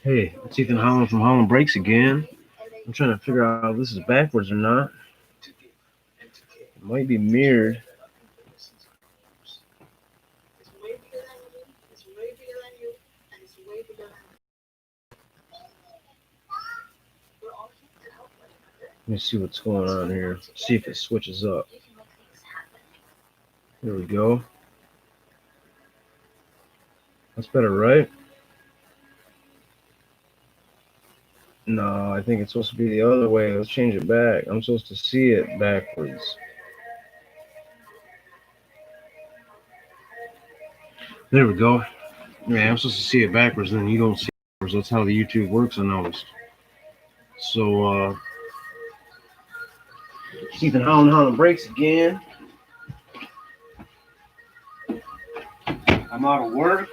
Hey, it's Ethan Holland from Holland Breaks again. I'm trying to figure out if this is backwards or not. It might be mirrored. Let me see what's going on here. See if it switches up. There we go. That's better, right? No, I think it's supposed to be the other way. Let's change it back. I'm supposed to see it backwards. There we go. Yeah, I'm supposed to see it backwards, then you don't see it backwards. That's how the YouTube works, I noticed. So, Ethan Holland Breaks again. I'm out of work.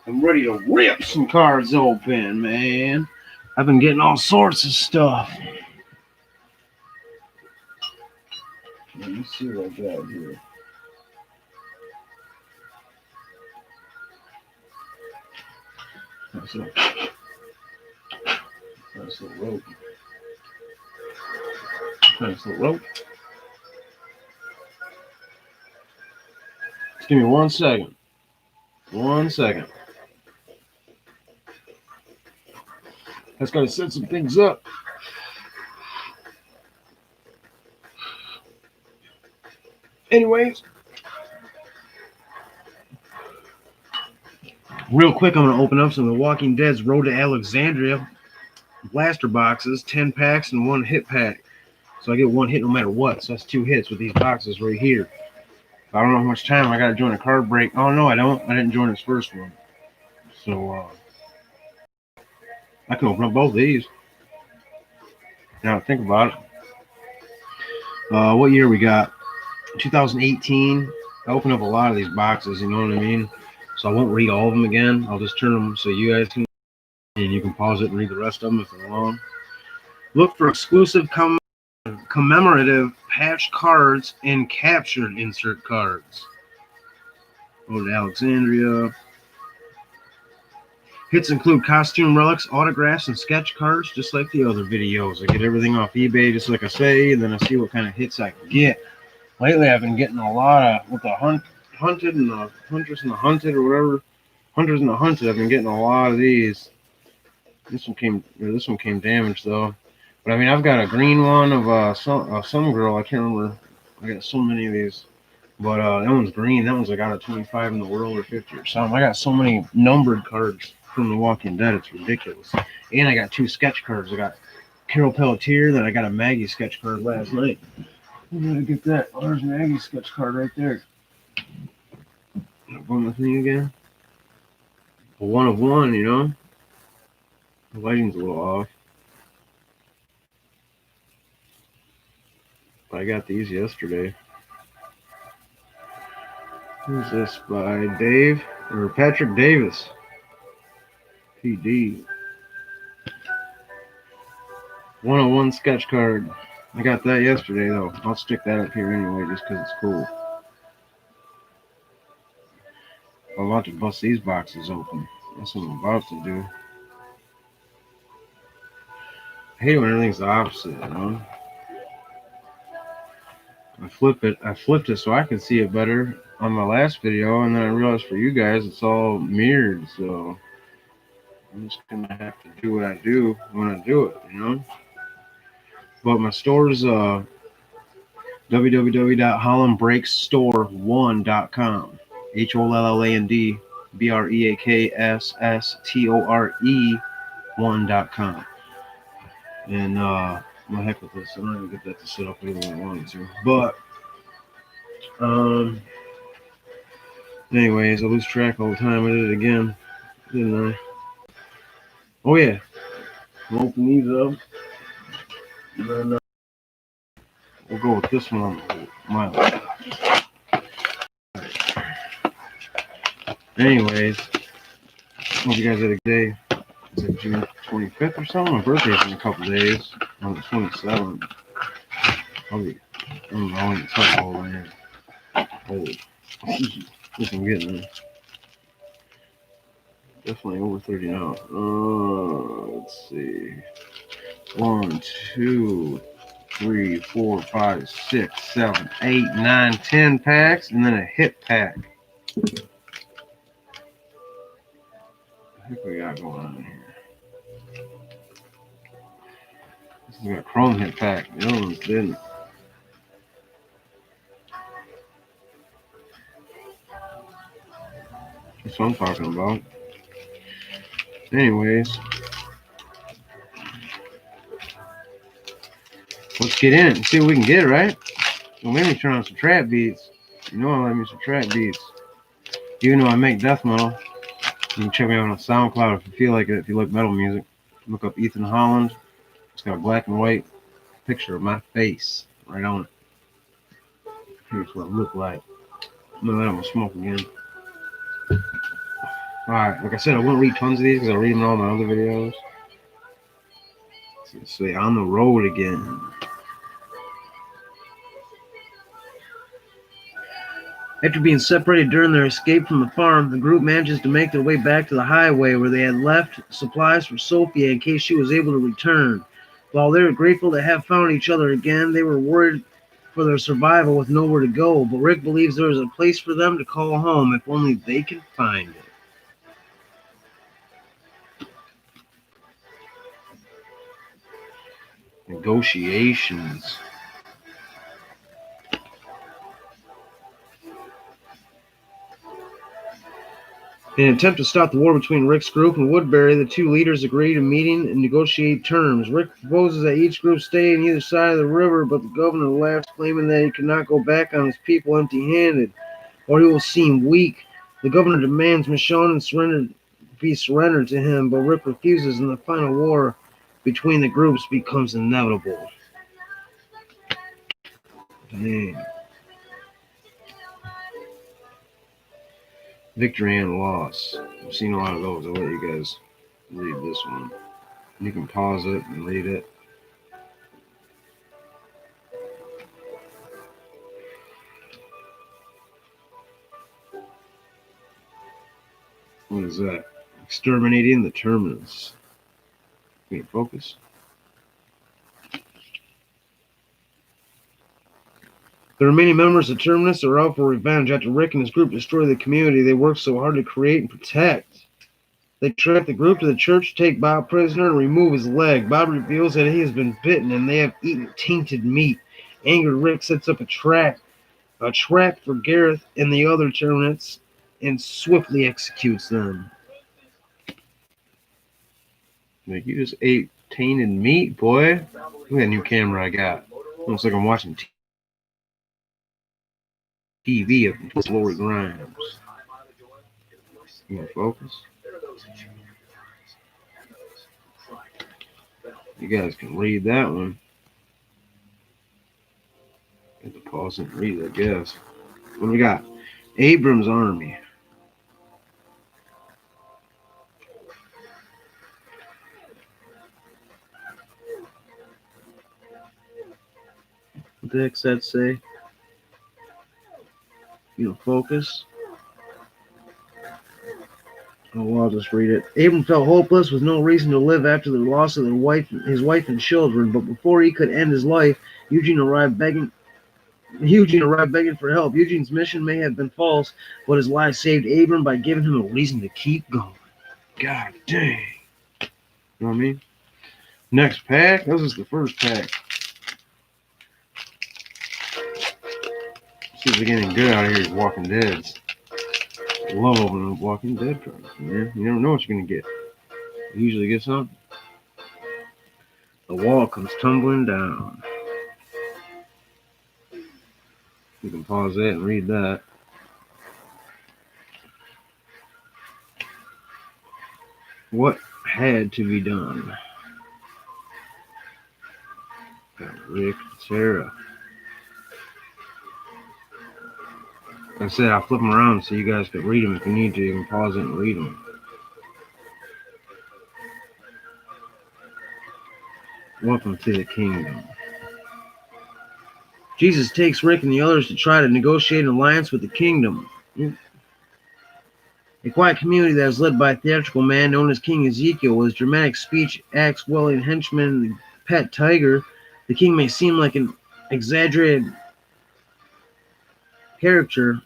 I'm ready to rip some cards open, man. I've been getting all sorts of stuff. Let me see what I got here. Nice little rope. Nice little rope. Just give me 1 second. 1 second. That's got to set some things up. Anyways, real quick, I'm going to open up some of the Walking Dead's Road to Alexandria blaster boxes, 10 packs and one hit pack. So I get one hit no matter what. So that's 2 hits with these boxes right here. I don't know how much time I got to join a card break. Oh, no, I don't. I didn't join this first one. So I can open up both these. Now think about it. What year we got? 2018. I opened up a lot of these boxes, you know what I mean? So I won't read all of them again. I'll just turn them so you guys can, and you can pause it and read the rest of them if they're long. Look for exclusive commemorative patch cards and captured insert cards. Go to Alexandria. Hits include costume relics, autographs, and sketch cards, just like the other videos. I get everything off eBay, just like I say, and then I see what kind of hits I can get. Lately, I've been getting a lot of with the hunted and the hunters and the hunted or whatever. Hunters and the hunted. I've been getting a lot of these. This one came damaged though. But I mean, I've got a green one of some girl. I can't remember. I got so many of these. But that one's green. That one's like out of 25 in the world or 50 or something. I got so many numbered cards from The Walking Dead. It's ridiculous. And I got 2 sketch cards. I got Carol Pelletier. Then I got a Maggie sketch card last night. I'm gonna get that. Oh, there's Maggie's sketch card right there. Going with me again. A 1 of 1, you know. The lighting's a little off. But I got these yesterday. Who's this by Dave or Patrick Davis? PD. 101 sketch card. I got that yesterday though. I'll stick that up here anyway just because it's cool. I'm about to bust these boxes open. That's what I'm about to do. I hate when everything's the opposite, you know? I flipped it so I can see it better on my last video, and then I realized for you guys it's all mirrored, so I'm just gonna have to do what I do when I do it, you know? But my store's www.hollandbreakstore1.com. HOLLANDBREAKSSTORE1.com. And what the heck with this? I'm not gonna get that to set up the way I wanted to. But anyways, I lose track all the time. I did it again, didn't I? Oh yeah. I'll open these up. And then we'll go with this one on my left. Anyways, hope you guys had a good day. Is it June 25th or something? My birthday's in a couple days. On the 27th. I'm going to touch all in. Holy. This I'm getting. Definitely over 30 now. Let's see. 1, 2, 3, 4, 5, 6, 7, 8, 9, 10 packs, and then a hit pack. What the heck we got going on here? This is a chrome hit pack. The other ones didn't. That's what I'm talking about. Anyways, let's get in it and see what we can get, right? Well, maybe turn on some trap beats. You know I like me some trap beats. Even though I make death metal, you can check me out on SoundCloud if you feel like it. If you like metal music, look up Ethan Holland. It's got a black and white picture of my face right on it. Here's what it looked like. I'm gonna let them smoke again. Alright, like I said, I wouldn't read tons of these because I read them in all my other videos. So let's say on the road again. After being separated during their escape from the farm, the group manages to make their way back to the highway where they had left supplies for Sophia in case she was able to return. While they were grateful to have found each other again, they were worried for their survival with nowhere to go. But Rick believes there is a place for them to call home if only they can find it. Negotiations. In an attempt to stop the war between Rick's group and Woodbury, the two leaders agree to meeting and negotiate terms. Rick proposes that each group stay on either side of the river, but the governor laughs, claiming that he cannot go back on his people empty-handed, or he will seem weak. The governor demands Michonne be surrendered to him, but Rick refuses, and the final war between the groups becomes inevitable. Dang. Victory and loss. I've seen a lot of those. I'll let you guys read this one. You can pause it and read it. What is that? Exterminating the Terminus. Can you focus? The remaining members of Terminus are out for revenge after Rick and his group destroy the community they worked so hard to create and protect. They track the group to the church, take Bob prisoner, and remove his leg. Bob reveals that he has been bitten and they have eaten tainted meat. Angered Rick sets up a trap for Gareth and the other Terminists and swiftly executes them. Like, you just ate tainted meat, boy. Look at that new camera I got. Looks like I'm watching TV of Lori Grimes. You want to focus? You guys can read that one. Have to pause and read it, I guess. What do we got? Abram's Army. What the heck's that say? You know, focus. Oh, well, I'll just read it. Abram felt hopeless with no reason to live after the loss of his wife and children. But before he could end his life, Eugene arrived begging for help. Eugene's mission may have been false, but his lie saved Abram by giving him a reason to keep going. God dang. You know what I mean? Next pack. This is the first pack. See if we get anything good out of here. Walking Deads. I love opening up Walking Dead cards, man. You never know what you're gonna get. You usually get something. The wall comes tumbling down. You can pause that and read that. What had to be done? Got Rick, Sarah. Like I said, I'll flip them around so you guys can read them if you need to. You can pause it and read them. Welcome to the kingdom. Jesus takes Rick and the others to try to negotiate an alliance with the kingdom. A quiet community that is led by a theatrical man known as King Ezekiel. With his dramatic speech, axe wielding henchman, and pet tiger, the king may seem like an exaggerated character,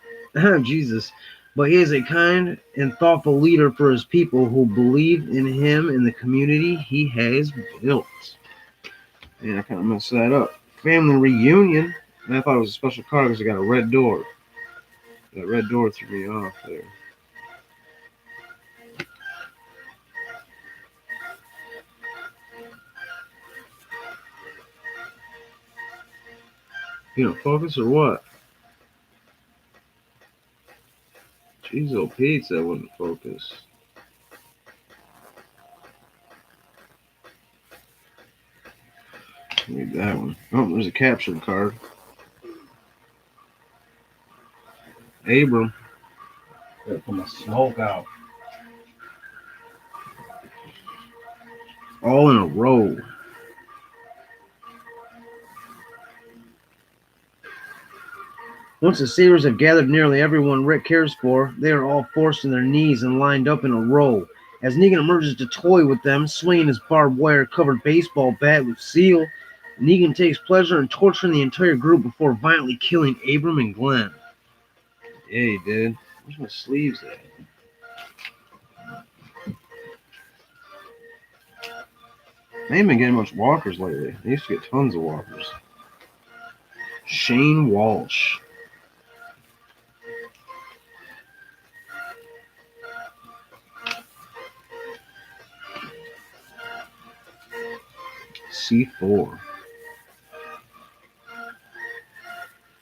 Jesus, but he is a kind and thoughtful leader for his people who believe in him and the community he has built. And I kind of messed that up. Family reunion. And I thought it was a special card because it got a red door. That red door threw me off there. You know, focus or what? Jeez, old Pete, that wouldn't focus. Need that one. Oh, there's a captured card. Abram. Gotta put my smoke out. All in a row. Once the Seers have gathered nearly everyone Rick cares for, they are all forced to their knees and lined up in a row. As Negan emerges to toy with them, swinging his barbed wire-covered baseball bat with Seal, Negan takes pleasure in torturing the entire group before violently killing Abram and Glenn. Yeah, he did. Where's my sleeves at? I ain't been getting much walkers lately. I used to get tons of walkers. Shane Walsh. C4.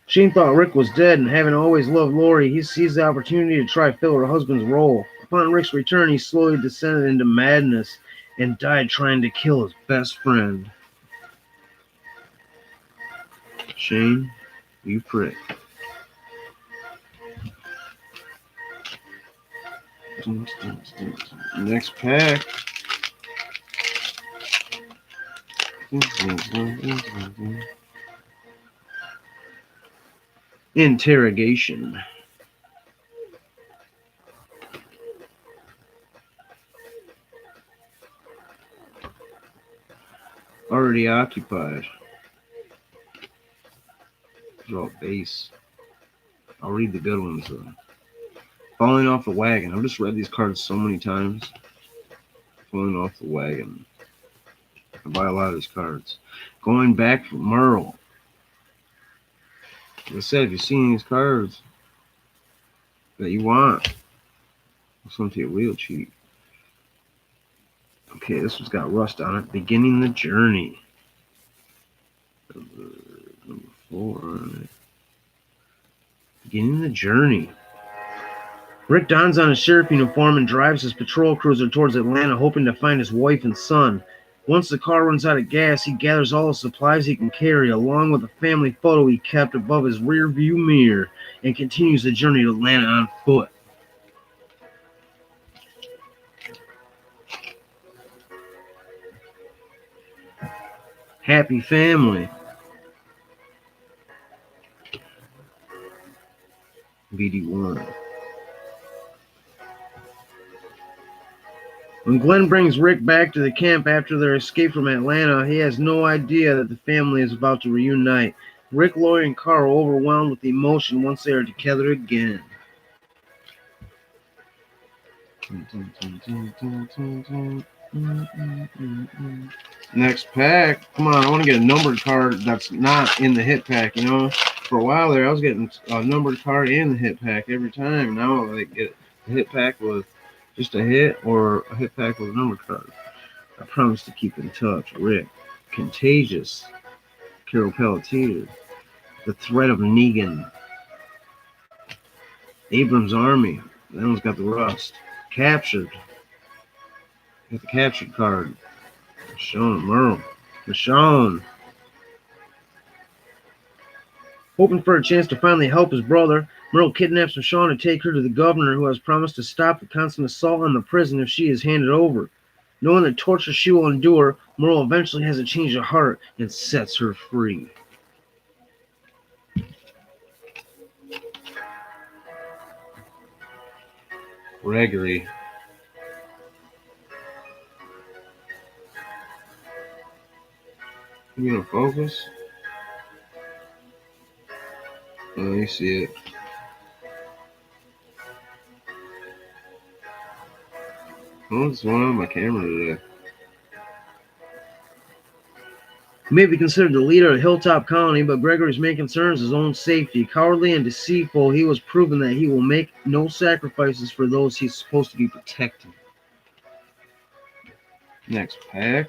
Shane thought Rick was dead, and having always loved Lori, he seized the opportunity to try to fill her husband's role. Upon Rick's return, he slowly descended into madness and died trying to kill his best friend. Shane, you prick. Next pack. Interrogation. Already occupied. Draw base. I'll read the good ones though. Falling off the wagon. I've just read these cards so many times. Falling off the wagon. I buy a lot of these cards. Going back for Merle. Like I said, if you're seeing these cards that you want, I'll send them to you real cheap. Okay, this one's got rust on it. Beginning the journey. Number 4 on it. Beginning the journey. Rick dons on his sheriff uniform and drives his patrol cruiser towards Atlanta, hoping to find his wife and son. Once the car runs out of gas, he gathers all the supplies he can carry, along with a family photo he kept above his rear view mirror, and continues the journey to Atlanta on foot. Happy family. BD1. When Glenn brings Rick back to the camp after their escape from Atlanta, he has no idea that the family is about to reunite. Rick, Lori, and Carl are overwhelmed with emotion once they are together again. Next pack. Come on, I want to get a numbered card that's not in the hit pack, you know? For a while there, I was getting a numbered card in the hit pack every time. Now I get a hit pack with just a hit or a hit pack with a numbered card. I promise to keep in touch. Rick. Contagious. Carol Pelletier. The Threat of Negan. Abram's Army. That one's got the rust. Captured. Got the captured card. Michonne Merle. Michonne. Hoping for a chance to finally help his brother, Merle kidnaps Michonne to take her to the governor, who has promised to stop the constant assault on the prison if she is handed over. Knowing the torture she will endure, Merle eventually has a change of heart and sets her free. Gregory. You gonna focus? Oh, you see it. What's going on with my camera today? He may be considered the leader of the Hilltop Colony, but Gregory's main concern is his own safety. Cowardly and deceitful, he was proven that he will make no sacrifices for those he's supposed to be protecting. Next pack.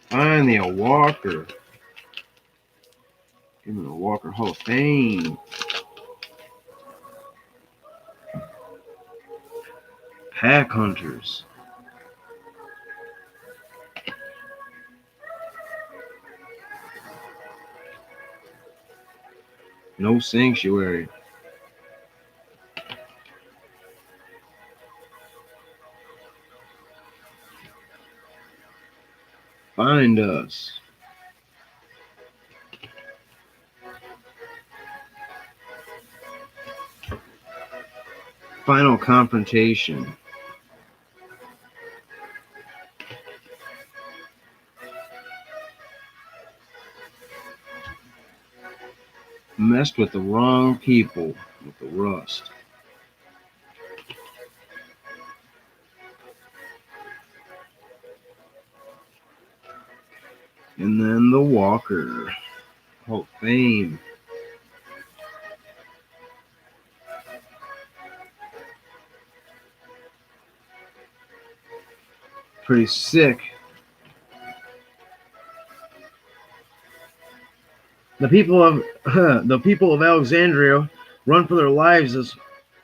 Finally, a Walker. Give me a Walker Hall of Fame. Pack Hunters. No Sanctuary. Find Us. Final Confrontation. Messed with the wrong people with the rust. And then the Walker Hall of Fame. Pretty sick. The people of Alexandria run for their lives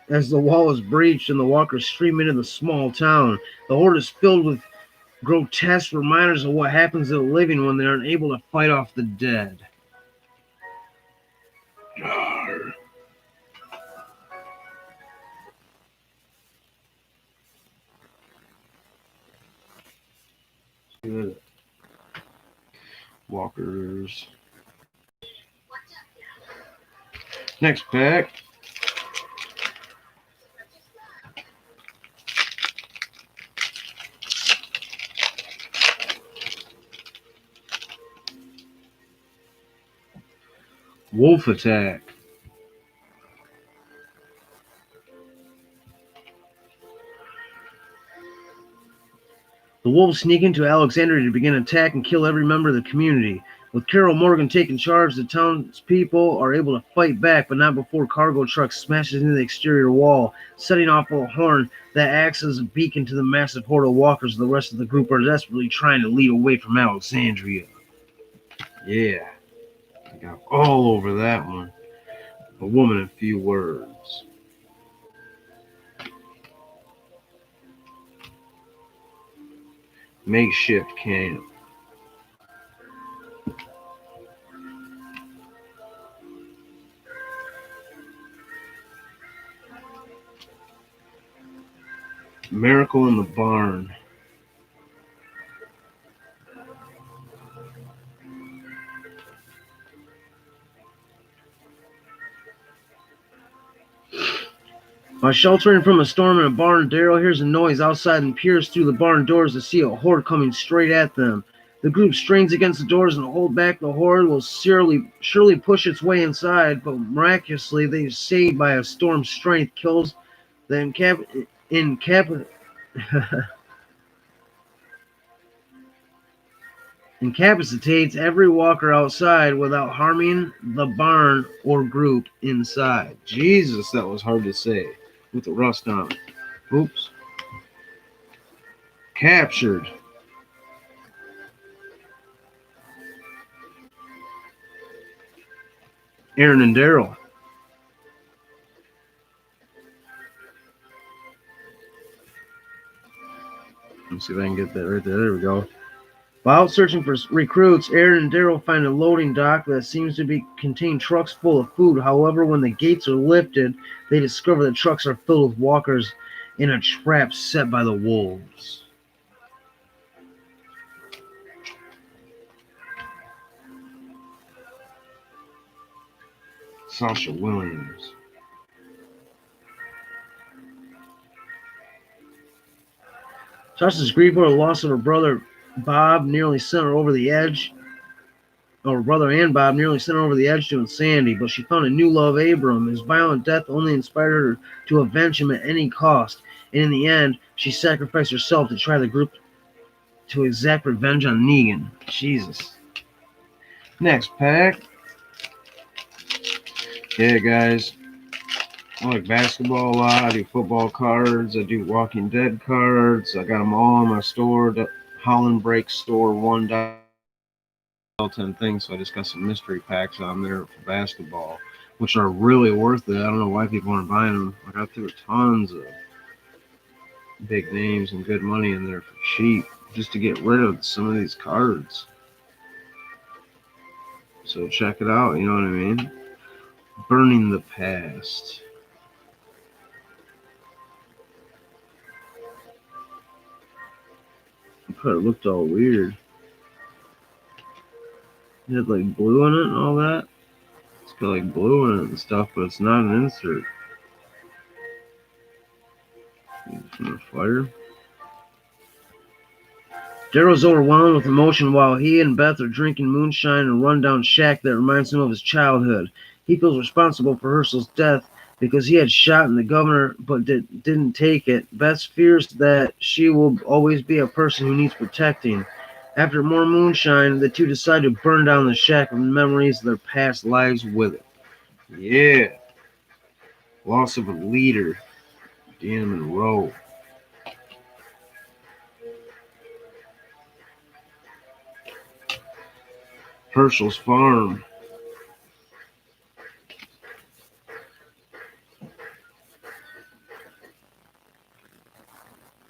as the wall is breached and the walkers stream into the small town. The horde is filled with grotesque reminders of what happens to the living when they are unable to fight off the dead. Arr. Good. Walkers. Next pack. Wolf Attack. The wolves sneak into Alexandria to begin an attack and kill every member of the community. With Carol Morgan taking charge, the townspeople are able to fight back, but not before cargo truck smashes into the exterior wall, setting off a horn that acts as a beacon to the massive horde of walkers. The rest of the group are desperately trying to lead away from Alexandria. Yeah, I got all over that one. A woman in few words. Makeshift camp. Miracle in the Barn. While sheltering from a storm in a barn, Daryl hears a noise outside and peers through the barn doors to see a horde coming straight at them. The group strains against the doors and hold back. The horde will surely push its way inside, but miraculously they are saved by a storm's strength, kills the incapacitates every walker outside without harming the barn or group inside. Jesus, that was hard to say with the rust on it. Oops. Captured. Aaron and Daryl. Let's see if I can get that right there. There we go. While out searching for recruits, Aaron and Daryl find a loading dock that seems to contain trucks full of food. However, when the gates are lifted, they discover the trucks are filled with walkers in a trap set by the wolves. Sasha Williams. Sasha's grief over the loss of her brother Bob nearly sent her over the edge. Her brother and Bob nearly sent her over the edge to insanity, but she found a new love, Abram. His violent death only inspired her to avenge him at any cost, and in the end, she sacrificed herself to try the group to exact revenge on Negan. Jesus. Next pack. Yeah, guys. I like basketball a lot. I do football cards. I do Walking Dead cards. I got them all in my store. The Holland Break Store 1. 10 things, so I just got some mystery packs on there for basketball, which are really worth it. I don't know why people aren't buying them. I got through tons of big names and good money in there for cheap just to get rid of some of these cards. So check it out, you know what I mean? Burning the Past. But it looked all weird. It had like blue in it and all that. It's got like blue in it and stuff, but it's not an insert. From the fire. Daryl's overwhelmed with emotion while he and Beth are drinking moonshine in a rundown shack that reminds him of his childhood. He feels responsible for Herschel's death because he had shot the governor but didn't take it. Beth fears that she will always be a person who needs protecting. After more moonshine, the two decide to burn down the shack with memories of their past lives with it. Yeah. Loss of a leader. Dan Monroe. Herschel's farm.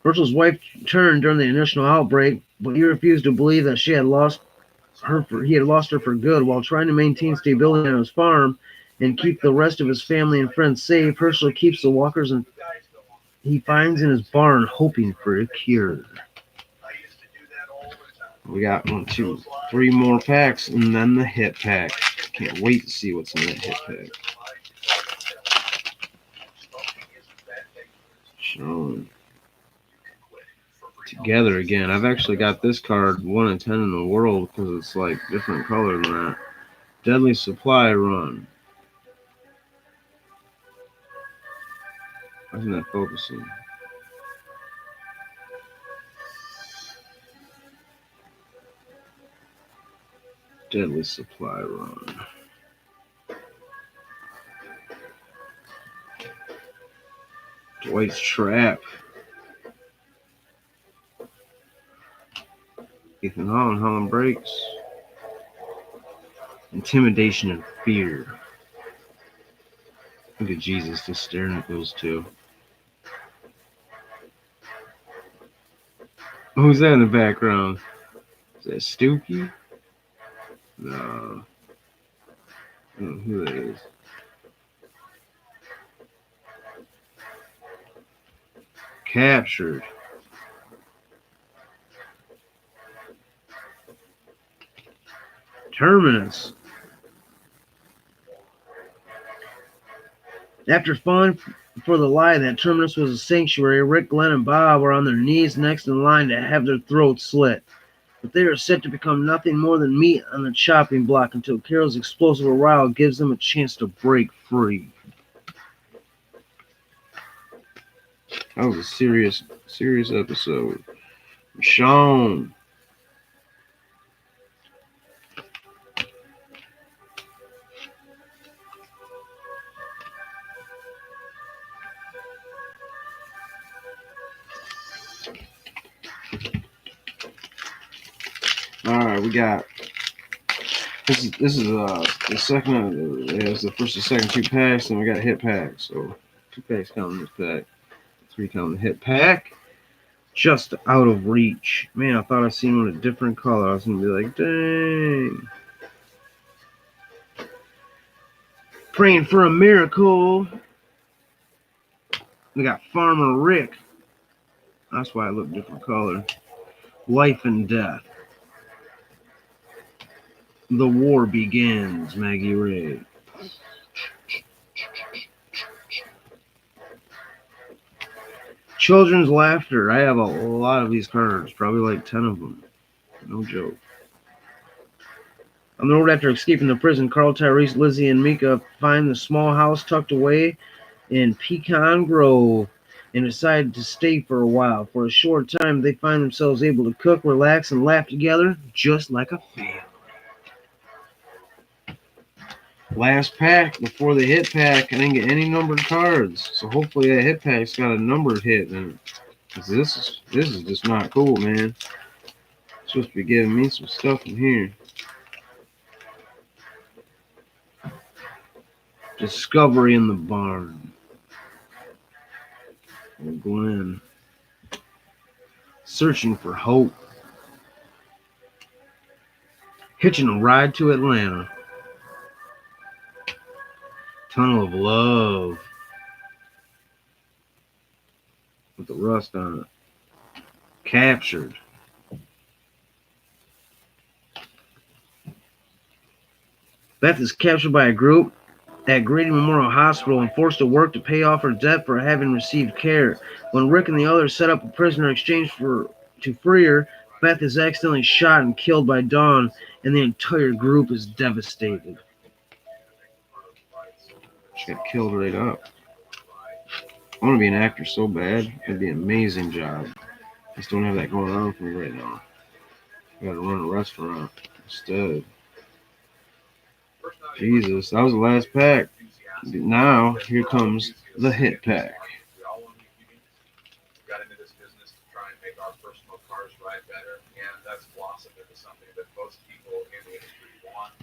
Herschel's wife turned during the initial outbreak, but he refused to believe that he had lost her for good. While trying to maintain stability on his farm and keep the rest of his family and friends safe, Herschel keeps the walkers and he finds in his barn, hoping for a cure. We got 1, 2, 3 more packs, and then the hit pack. Can't wait to see what's in that hit pack. Shown together again. I've actually got this card 1 in 10 in the world because it's like different color than that. Deadly Supply Run. Why isn't that focusing? Deadly Supply Run. Dwight's Trap. Ethan Holland Breaks. Intimidation and Fear. Look at Jesus just staring at those two. Who's that in the background? Is that Stookie? No. I don't know who that is. Captured. Terminus. After falling for the lie that Terminus was a sanctuary, Rick, Glenn, and Bob are on their knees next in line to have their throats slit. But they are set to become nothing more than meat on the chopping block until Carol's explosive arrival gives them a chance to break free. That was a serious episode. Sean. All right, we got this is the second. It's the first and second 2 packs, and we got a hit pack. So 2 packs counting this pack, 3 counting the hit pack. Just out of reach. Man, I thought I seen one a different color. I was gonna be like, dang. Praying for a miracle. We got Farmer Rick. That's why I look different color. Life and Death. The War Begins, Maggie Ray. Children's laughter. I have a lot of these cards, probably like 10 of them. No joke. On the road after escaping the prison, Carl, Tyrese, Lizzie, and Mika find the small house tucked away in Pecan Grove and decide to stay for a while. For a short time, they find themselves able to cook, relax, and laugh together just like a family. Last pack before the hit pack. I didn't get any numbered cards, so hopefully that hit pack's got a numbered hit in it. 'Cause this is just not cool, man. It's supposed to be giving me some stuff in here. Discovery in the barn. Glenn. Searching for hope. Hitching a ride to Atlanta. Tunnel of love. With the rust on it. Captured. Beth is captured by a group at Grady Memorial Hospital and forced to work to pay off her debt for having received care. When Rick and the others set up a prisoner exchange to free her, Beth is accidentally shot and killed by Dawn, and the entire group is devastated. She got killed right up. I want to be an actor so bad. It'd be an amazing job. I just don't have that going on for me right now. I gotta run a restaurant instead. Jesus, that was the last pack. Now, here comes the hit pack.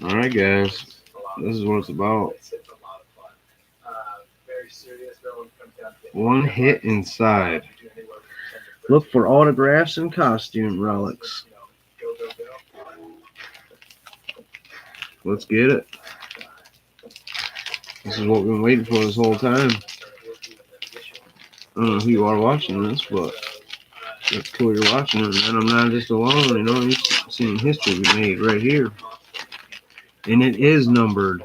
Alright, guys. This is what it's about. One hit inside. Look for autographs and costume relics. Let's get it. This is what we've been waiting for this whole time. I don't know who you are watching this, but that's cool you're watching it. And I'm not just alone, you know, you're seeing history be made right here. And it is numbered.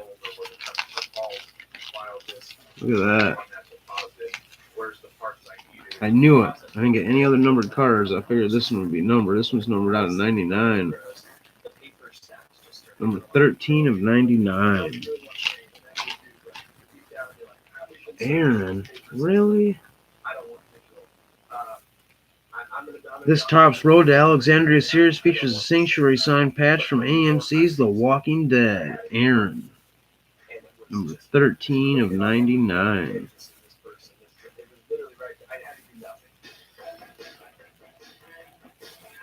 Look at that. I knew it. I didn't get any other numbered cards. I figured this one would be numbered. This one's numbered out of 99. Number 13 of 99. Aaron, really? This Topps Road to Alexandria series features a Sanctuary signed patch from AMC's The Walking Dead. Aaron, number 13 of 99.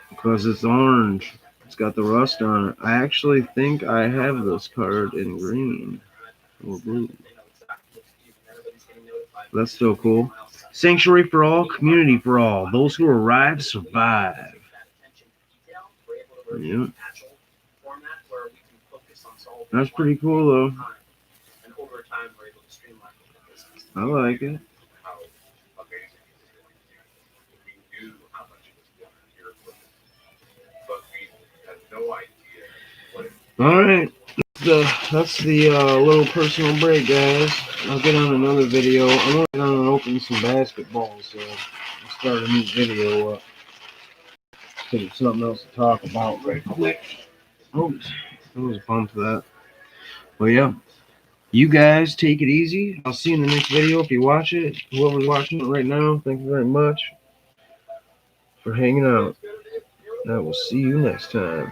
Because it's orange. It's got the rust on it. I actually think I have this card in green or blue. That's still cool. Sanctuary for all, community for all. Those who arrive survive. Yep. That's pretty cool, though. I like it. Alright, that's the little personal break, guys. I'll get on another video. I'm working on opening some basketballs, so I'll start a new video up. Because it's something else to talk about right quick. Oops, I was pumped for that. But yeah, you guys take it easy. I'll see you in the next video if you watch it. Whoever's watching it right now, thank you very much for hanging out. I will see you next time.